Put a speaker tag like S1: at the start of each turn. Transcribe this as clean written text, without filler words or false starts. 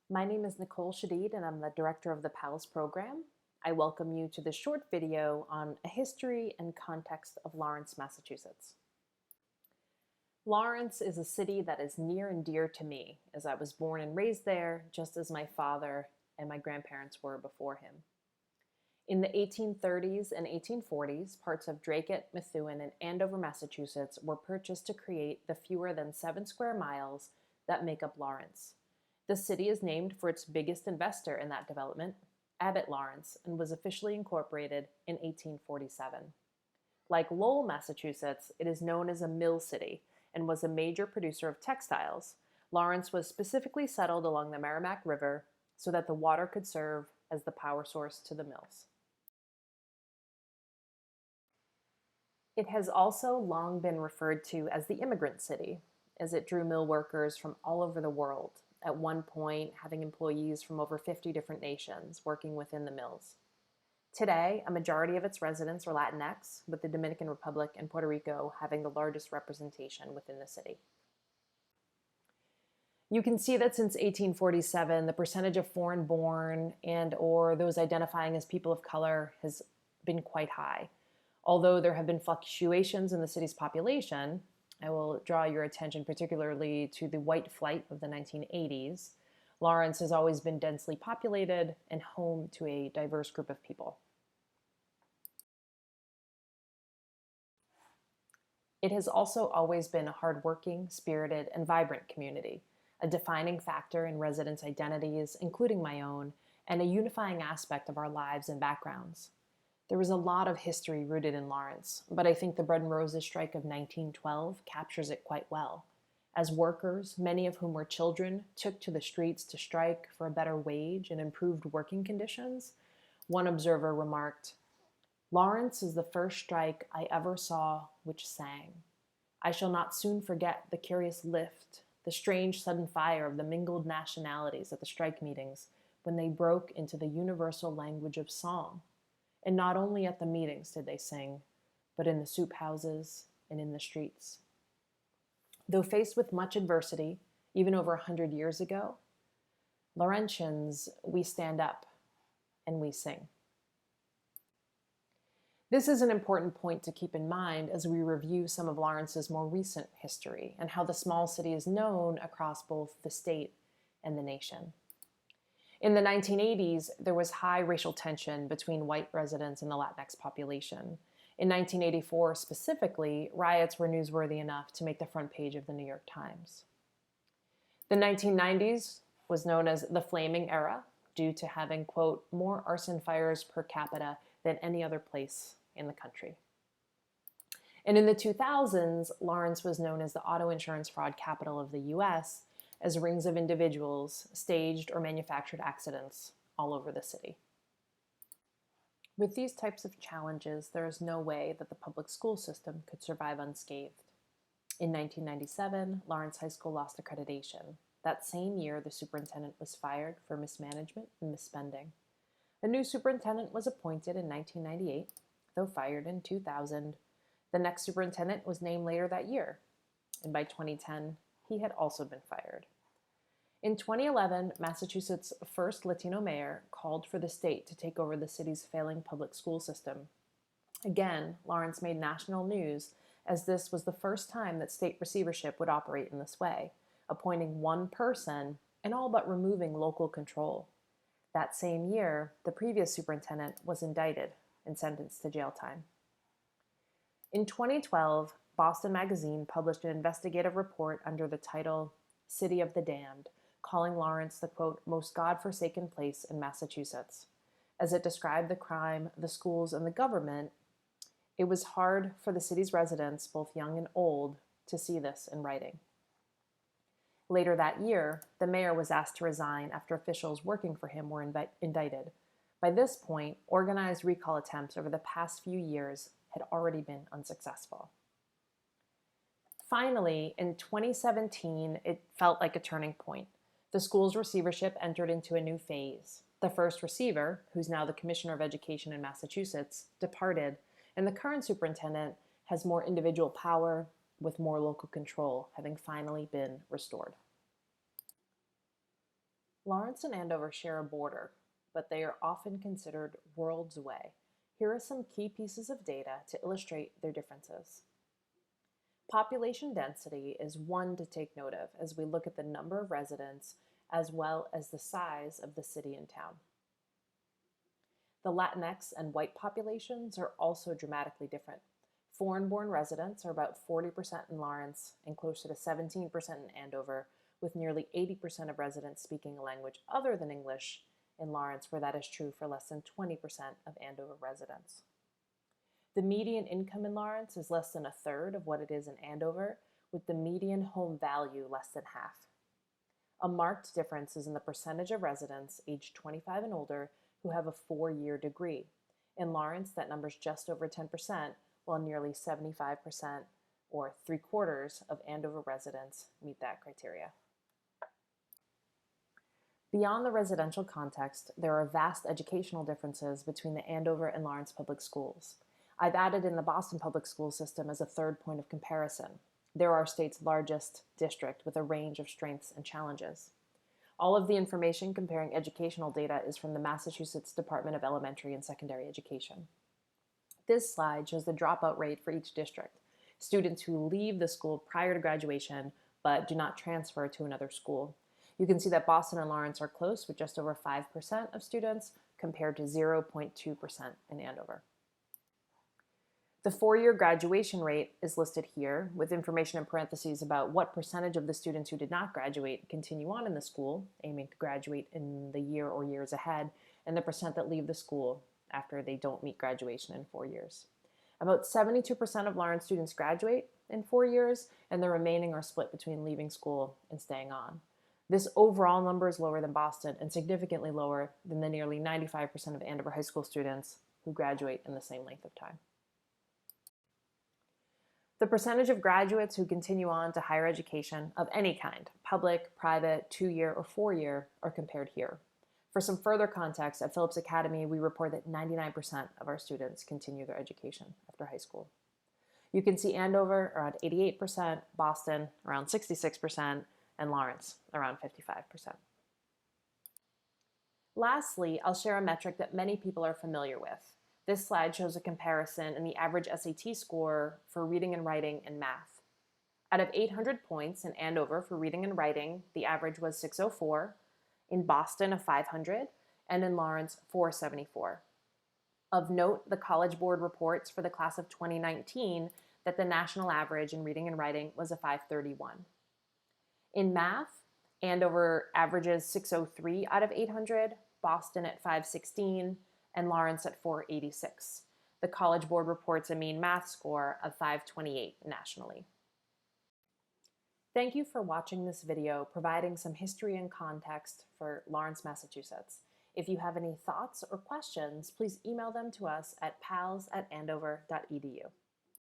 S1: My name is Nicole Shadid, and I'm the director of the PALS program. I welcome you to this short video on a history and context of Lawrence, Massachusetts. Lawrence is a city that is near and dear to me, as I was born and raised there, just as my father and my grandparents were before him. In the 1830s and 1840s, parts of Dracut, Methuen, and Andover, Massachusetts were purchased to create the fewer than 7 square miles that make up Lawrence. The city is named for its biggest investor in that development, Abbott Lawrence, and was officially incorporated in 1847. Like Lowell, Massachusetts, it is known as a mill city and was a major producer of textiles. Lawrence was specifically settled along the Merrimack River so that the water could serve as the power source to the mills. It has also long been referred to as the immigrant city, as it drew mill workers from all over the world, at one point having employees from over 50 different nations working within the mills. Today, a majority of its residents are Latinx, with the Dominican Republic and Puerto Rico having the largest representation within the city. You can see that since 1847, the percentage of foreign-born and/or those identifying as people of color has been quite high. Although there have been fluctuations in the city's population, I will draw your attention particularly to the white flight of the 1980s. Lawrence has always been densely populated and home to a diverse group of people. It has also always been a hardworking, spirited, and vibrant community, a defining factor in residents' identities, including my own, and a unifying aspect of our lives and backgrounds. There was a lot of history rooted in Lawrence, but I think the Bread and Roses strike of 1912 captures it quite well. As workers, many of whom were children, took to the streets to strike for a better wage and improved working conditions, one observer remarked, "Lawrence is the first strike I ever saw which sang. I shall not soon forget the curious lift, the strange sudden fire of the mingled nationalities at the strike meetings when they broke into the universal language of song. And not only at the meetings did they sing, but in the soup houses and in the streets." Though faced with much adversity, even over 100 years ago, Laurentians, we stand up and we sing. This is an important point to keep in mind as we review some of Lawrence's more recent history and how the small city is known across both the state and the nation. In the 1980s, there was high racial tension between white residents and the Latinx population. In 1984 specifically, riots were newsworthy enough to make the front page of the New York Times. The 1990s was known as the Flaming Era due to having, quote, more arson fires per capita than any other place in the country. And in the 2000s, Lawrence was known as the auto insurance fraud capital of the US, as rings of individuals staged or manufactured accidents all over the city. With these types of challenges, there is no way that the public school system could survive unscathed. In 1997, Lawrence High School lost accreditation. That same year, the superintendent was fired for mismanagement and misspending. A new superintendent was appointed in 1998, though fired in 2000. The next superintendent was named later that year, and by 2010, he had also been fired. In 2011, Massachusetts' first Latino mayor called for the state to take over the city's failing public school system. Again, Lawrence made national news, as this was the first time that state receivership would operate in this way, appointing one person and all but removing local control. That same year, the previous superintendent was indicted and sentenced to jail time. In 2012, Boston Magazine published an investigative report under the title City of the Damned, calling Lawrence the, quote, most godforsaken place in Massachusetts. As it described the crime, the schools, and the government, it was hard for the city's residents, both young and old, to see this in writing. Later that year, the mayor was asked to resign after officials working for him were indicted. By this point, organized recall attempts over the past few years had already been unsuccessful. Finally, in 2017, it felt like a turning point. The school's receivership entered into a new phase. The first receiver, who's now the Commissioner of Education in Massachusetts, departed, and the current superintendent has more individual power with more local control, having finally been restored. Lawrence and Andover share a border, but they are often considered worlds away. Here are some key pieces of data to illustrate their differences. Population density is one to take note of as we look at the number of residents as well as the size of the city and town. The Latinx and white populations are also dramatically different. Foreign-born residents are about 40% in Lawrence and closer to 17% in Andover, with nearly 80% of residents speaking a language other than English in Lawrence, where that is true for less than 20% of Andover residents. The median income in Lawrence is less than a third of what it is in Andover, with the median home value less than half. A marked difference is in the percentage of residents aged 25 and older who have a 4-year degree. In Lawrence, that number is just over 10%, while nearly 75%, or 3/4 of Andover residents, meet that criteria. Beyond the residential context, there are vast educational differences between the Andover and Lawrence public schools. I've added in the Boston public school system as a third point of comparison. They're our state's largest district with a range of strengths and challenges. All of the information comparing educational data is from the Massachusetts Department of Elementary and Secondary Education. This slide shows the dropout rate for each district, students who leave the school prior to graduation but do not transfer to another school. You can see that Boston and Lawrence are close with just over 5% of students compared to 0.2% in Andover. The 4-year graduation rate is listed here with information in parentheses about what percentage of the students who did not graduate continue on in the school, aiming to graduate in the year or years ahead, and the percent that leave the school after they don't meet graduation in 4 years. About 72% of Lawrence students graduate in 4 years, and the remaining are split between leaving school and staying on. This overall number is lower than Boston and significantly lower than the nearly 95% of Andover high school students who graduate in the same length of time. The percentage of graduates who continue on to higher education of any kind, public, private, 2-year, or 4-year, are compared here. For some further context, at Phillips Academy, we report that 99% of our students continue their education after high school. You can see Andover around 88%, Boston around 66%, and Lawrence around 55%. Lastly, I'll share a metric that many people are familiar with. This slide shows a comparison in the average SAT score for reading and writing and math. Out of 800 points in Andover for reading and writing, the average was 604, in Boston a 500, and in Lawrence 474. Of note, the College Board reports for the class of 2019 that the national average in reading and writing was a 531. In math, Andover averages 603 out of 800, Boston at 516, and Lawrence at 486. The College Board reports a mean math score of 528 nationally. Thank you for watching this video providing some history and context for Lawrence, Massachusetts. If you have any thoughts or questions, please email them to us at pals@andover.edu.